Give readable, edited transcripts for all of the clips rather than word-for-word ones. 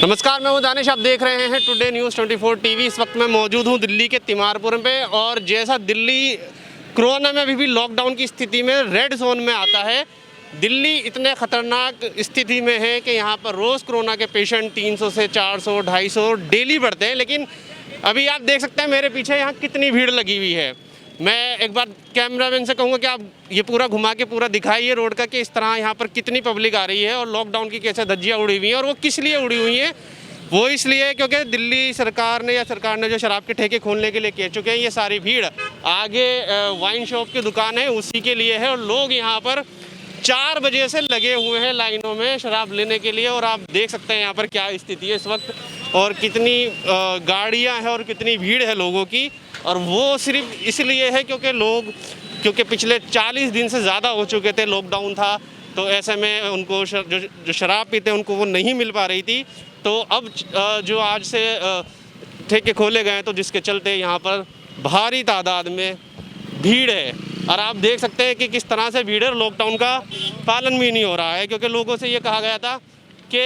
नमस्कार, मैं हूं दानिश। आप देख रहे हैं टुडे न्यूज़ 24 टीवी। इस वक्त मैं मौजूद हूं दिल्ली के तिमारपुर पे, और जैसा दिल्ली कोरोना में अभी भी लॉकडाउन की स्थिति में रेड जोन में आता है, दिल्ली इतने ख़तरनाक स्थिति में है कि यहाँ पर रोज़ कोरोना के पेशेंट 300 से 400 250 डेली बढ़ते हैं। लेकिन अभी आप देख सकते हैं मेरे पीछे यहाँ कितनी भीड़ लगी हुई है। मैं एक बार कैमरामैन से कहूँगा कि आप ये पूरा घुमा के पूरा दिखाइए रोड का, कि इस तरह यहाँ पर कितनी पब्लिक आ रही है और लॉकडाउन की कैसे धज्जियाँ उड़ी हुई हैं। और वो किस लिए उड़ी हुई हैं? वो इसलिए क्योंकि दिल्ली सरकार ने जो शराब के ठेके खोलने के लिए कह चुके हैं, ये सारी भीड़ आगे वाइन शॉप की दुकान है उसी के लिए है। और लोग यहाँ पर 4 बजे से लगे हुए हैं लाइनों में शराब लेने के लिए। और आप देख सकते हैं यहाँ पर क्या स्थिति है इस वक्त, और कितनी गाड़ियाँ हैं और कितनी भीड़ है लोगों की। और वो सिर्फ इसलिए है क्योंकि पिछले 40 दिन से ज़्यादा हो चुके थे, लॉकडाउन था, तो ऐसे में उनको जो शराब पीते हैं उनको वो नहीं मिल पा रही थी। तो अब जो आज से ठेके खोले गए हैं, तो जिसके चलते यहाँ पर भारी तादाद में भीड़ है। और आप देख सकते हैं कि किस तरह से भीड़ है। लॉकडाउन का पालन भी नहीं हो रहा है, क्योंकि लोगों से ये कहा गया था कि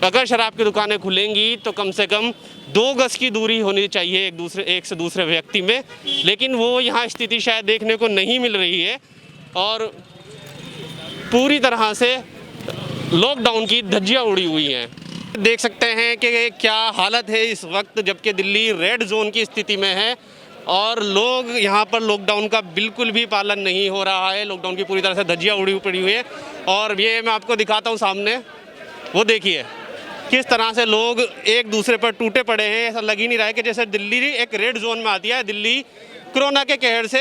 अगर शराब की दुकानें खुलेंगी तो कम से कम 2 गज की दूरी होनी चाहिए एक से दूसरे व्यक्ति में। लेकिन वो यहाँ स्थिति शायद देखने को नहीं मिल रही है, और पूरी तरह से लॉकडाउन की धज्जियाँ उड़ी हुई हैं। देख सकते हैं कि क्या हालत है इस वक्त, जबकि दिल्ली रेड जोन की स्थिति में है और लोग यहाँ पर लॉकडाउन का बिल्कुल भी पालन नहीं हो रहा है। लॉकडाउन की पूरी तरह से धज्जियाँ उड़ी पड़ी हुई है। और ये मैं आपको दिखाता हूँ सामने, वो देखिए किस तरह से लोग एक दूसरे पर टूटे पड़े हैं। ऐसा लग ही नहीं रहा है कि जैसे दिल्ली एक रेड जोन में आती है। दिल्ली कोरोना के कहर से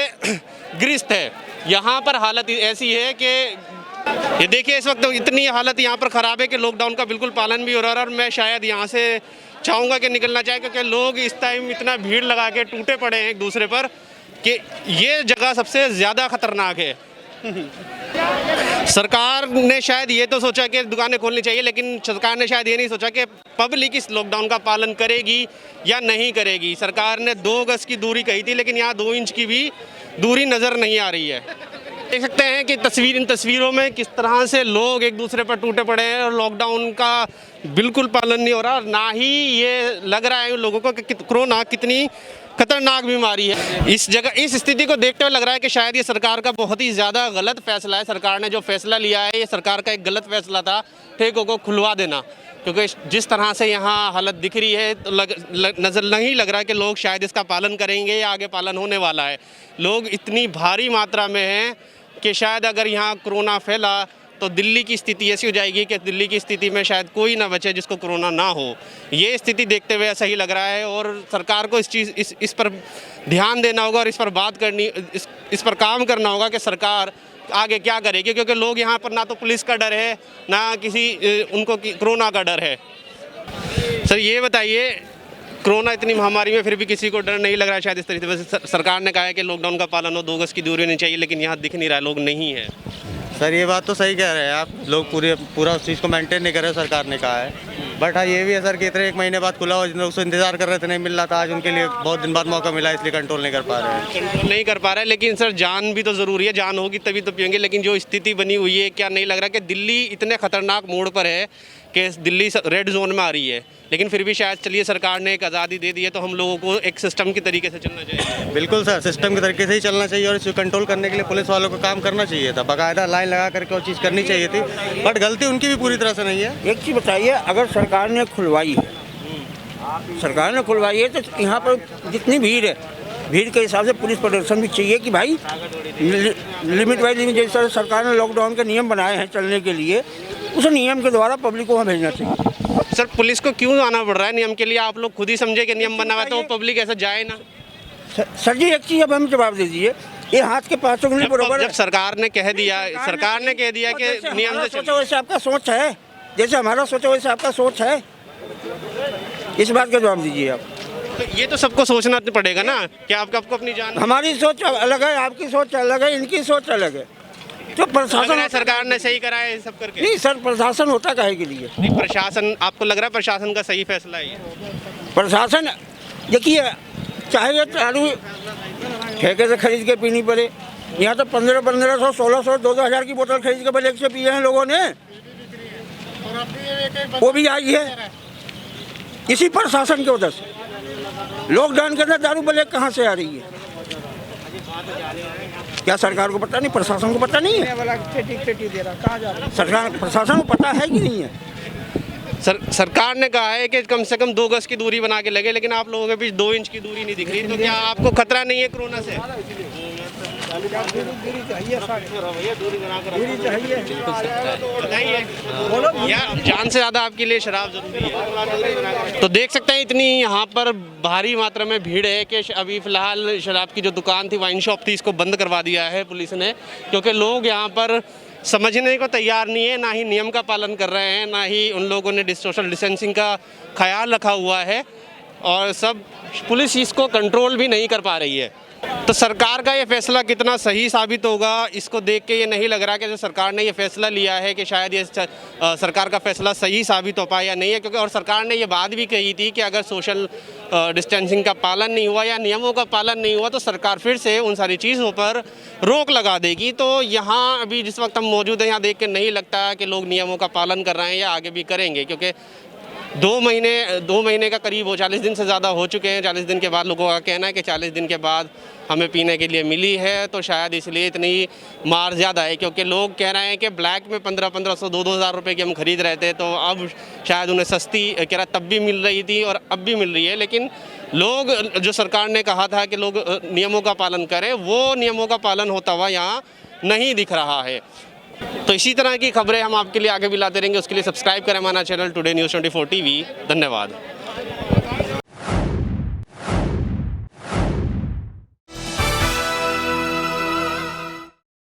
ग्रस्त है। यहाँ पर हालत ऐसी है कि ये देखिए इस वक्त इतनी हालत यहाँ पर ख़राब है कि लॉकडाउन का बिल्कुल पालन भी हो रहा है। और मैं शायद यहाँ से चाहूँगा कि निकलना चाहे, क्योंकि लोग इस टाइम इतना भीड़ लगा के टूटे पड़े हैं एक दूसरे पर कि ये जगह सबसे ज़्यादा ख़तरनाक है। सरकार ने शायद ये तो सोचा कि दुकानें खोलनी चाहिए, लेकिन सरकार ने शायद ये नहीं सोचा कि पब्लिक इस लॉकडाउन का पालन करेगी या नहीं करेगी। सरकार ने 2 गज की दूरी कही थी, लेकिन यहाँ 2 इंच की भी दूरी नज़र नहीं आ रही है। देख सकते हैं कि इन तस्वीरों में किस तरह से लोग एक दूसरे पर टूटे पड़े हैं और लॉकडाउन का बिल्कुल पालन नहीं हो रहा। ना ही ये लग रहा है लोगों को कि कोरोना कितनी खतरनाक बीमारी है। इस स्थिति को देखते हुए लग रहा है कि शायद ये सरकार का बहुत ही ज़्यादा गलत फैसला है। सरकार ने जो फैसला लिया है, ये सरकार का एक गलत फैसला था ठेकों को खुलवा देना, क्योंकि जिस तरह से यहाँ हालत दिख रही है तो नज़र नहीं लग रहा है कि लोग शायद इसका पालन करेंगे या आगे पालन होने वाला है। लोग इतनी भारी मात्रा में हैं कि शायद अगर यहाँ कोरोना फैला तो दिल्ली की स्थिति ऐसी हो जाएगी कि दिल्ली की स्थिति में शायद कोई ना बचे जिसको कोरोना ना हो। ये स्थिति देखते हुए ऐसा ही लग रहा है। और सरकार को इस पर ध्यान देना होगा और इस पर बात करनी, इस पर काम करना होगा कि सरकार आगे क्या करेगी, क्योंकि लोग यहाँ पर ना तो पुलिस का डर है, ना उनको कोरोना का डर है। सर ये बताइए, कोरोना इतनी महामारी में फिर भी किसी को डर नहीं लग रहा है शायद इस तरीके से? सरकार ने कहा है कि लॉकडाउन का पालन हो, 2 गज की दूरी होनी चाहिए, लेकिन यहाँ दिख नहीं रहा है, लोग नहीं है। सर ये बात तो सही कह रहे हैं आप, लोग पूरा उस चीज़ को मेंटेन नहीं कर रहे, सरकार ने कहा है। बट हाँ ये भी है सर कि इतने 1 महीने बाद खुला हो, जिन लोग इंतजार कर रहे थे नहीं मिल रहा था, आज उनके लिए बहुत दिन बाद मौका मिला, इसलिए कंट्रोल नहीं कर पा रहे हैं। कंट्रोल नहीं कर पा रहा है, लेकिन सर जान भी तो ज़रूरी है। जान होगी तभी तो पिएंगे। लेकिन जो स्थिति बनी हुई है, क्या नहीं लग रहा कि दिल्ली इतने ख़तरनाक मोड़ पर है कि दिल्ली रेड जोन में आ रही है, लेकिन फिर भी शायद चलिए सरकार ने एक आज़ादी दे दी है, तो हम लोगों को एक सिस्टम की तरीके से चलना चाहिए। बिल्कुल सर, सिस्टम के तरीके से ही चलना चाहिए, और इसको कंट्रोल करने के लिए पुलिस वालों को काम करना चाहिए था, बाकायदा लाइन लगा करके और चीज़ करनी चाहिए थी। बट गलती उनकी भी पूरी तरह से नहीं है। एक चीज़ बताइए, अगर सरकार ने खुलवाई है तो यहाँ पर जितनी भीड़ है, भीड़ के हिसाब से पुलिस प्रदर्शन भी चाहिए कि भाई लिमिट वाइज लिमिट, जैसे सरकार ने लॉकडाउन के नियम बनाए हैं चलने के लिए, उस नियम के द्वारा पब्लिक को वहाँ भेजना चाहिए। सर पुलिस को क्यों आना पड़ रहा है नियम के लिए? आप लोग खुद ही समझे कि नियम बना हुआ है, तो पब्लिक ऐसा जाए ना। सर जी एक चीज़ अब हम जवाब दे दीजिए, ये हाथ के 5 उंगली बराबर। जब सरकार ने कह दिया कि नियम से सोचा वैसे आपका सोच है, जैसे हमारा सोचा वैसे आपका सोच है, इस बात का जवाब दीजिए आप। तो ये तो सबको सोचना पड़ेगा ना कि आपको अपनी जान। हमारी सोच अलग है, आपकी सोच अलग है, इनकी सोच अलग है। जो प्रशासन, सरकार ने सही करा है सब करके। नहीं सर, प्रशासन होता काहे के लिए? नहीं, प्रशासन, आपको लग रहा है प्रशासन का सही फैसला है ये? प्रशासन देखिए, चाहे ये चालू ठेके से खरीद के पीनी पड़े, यहाँ तो 1500, 1600, 2000 की बोतल खरीद के बल एक से पिए हैं लोगों ने। वो भी आई है इसी प्रशासन की वजह से। लॉकडाउन के अंदर दारू ब्लैक कहाँ से आ रही है? क्या सरकार को पता नहीं, प्रशासन को पता नहीं है? सरकार प्रशासन को पता है कि नहीं है? सरकार ने कहा है कि कम से कम 2 गज की दूरी बना के लगे, लेकिन आप लोगों के बीच 2 इंच की दूरी नहीं दिख रही। तो क्या आपको खतरा नहीं है कोरोना से? बताइए, या जान से ज़्यादा आपके लिए शराब जरूरी है? तो देख सकते हैं इतनी यहाँ पर भारी मात्रा में भीड़ है कि अभी फ़िलहाल शराब की जो दुकान थी, वाइन शॉप थी, इसको बंद करवा दिया है पुलिस ने, क्योंकि लोग यहाँ पर समझने को तैयार नहीं है, ना ही नियम का पालन कर रहे हैं, ना ही उन लोगों ने सोशल डिस्टेंसिंग का ख्याल रखा हुआ है, और सब पुलिस इसको कंट्रोल भी नहीं कर पा रही है। तो सरकार का ये फैसला कितना सही साबित होगा, इसको देख के ये नहीं लग रहा कि जो सरकार ने ये फैसला लिया है कि शायद ये सरकार का फैसला सही साबित हो पाया या नहीं है, क्योंकि और सरकार ने ये बात भी कही थी कि अगर सोशल डिस्टेंसिंग का पालन नहीं हुआ या नियमों का पालन नहीं हुआ तो सरकार फिर से उन सारी चीज़ों पर रोक लगा देगी। तो यहाँ अभी जिस वक्त हम मौजूद हैं, यहाँ देख के नहीं लगता कि लोग नियमों का पालन कर रहे हैं या आगे भी करेंगे, क्योंकि 2 महीने का करीब हो, 40 दिन से ज़्यादा हो चुके हैं। 40 दिन के बाद लोगों का कहना है कि 40 दिन के बाद हमें पीने के लिए मिली है, तो शायद इसलिए इतनी मार ज़्यादा है, क्योंकि लोग कह रहे हैं कि ब्लैक में 1500 2,000 रुपये की हम खरीद रहे थे, तो अब शायद उन्हें सस्ती कह रहा तब भी मिल रही थी और अब भी मिल रही है। लेकिन लोग, जो सरकार ने कहा था कि लोग नियमों का पालन करें, वो नियमों का पालन होता हुआ यहाँ नहीं दिख रहा है। तो इसी तरह की खबरें हम आपके लिए आगे भी लाते रहेंगे। उसके लिए सब्सक्राइब करें हमारा चैनल टुडे न्यूज़ 24 टीवी। धन्यवाद।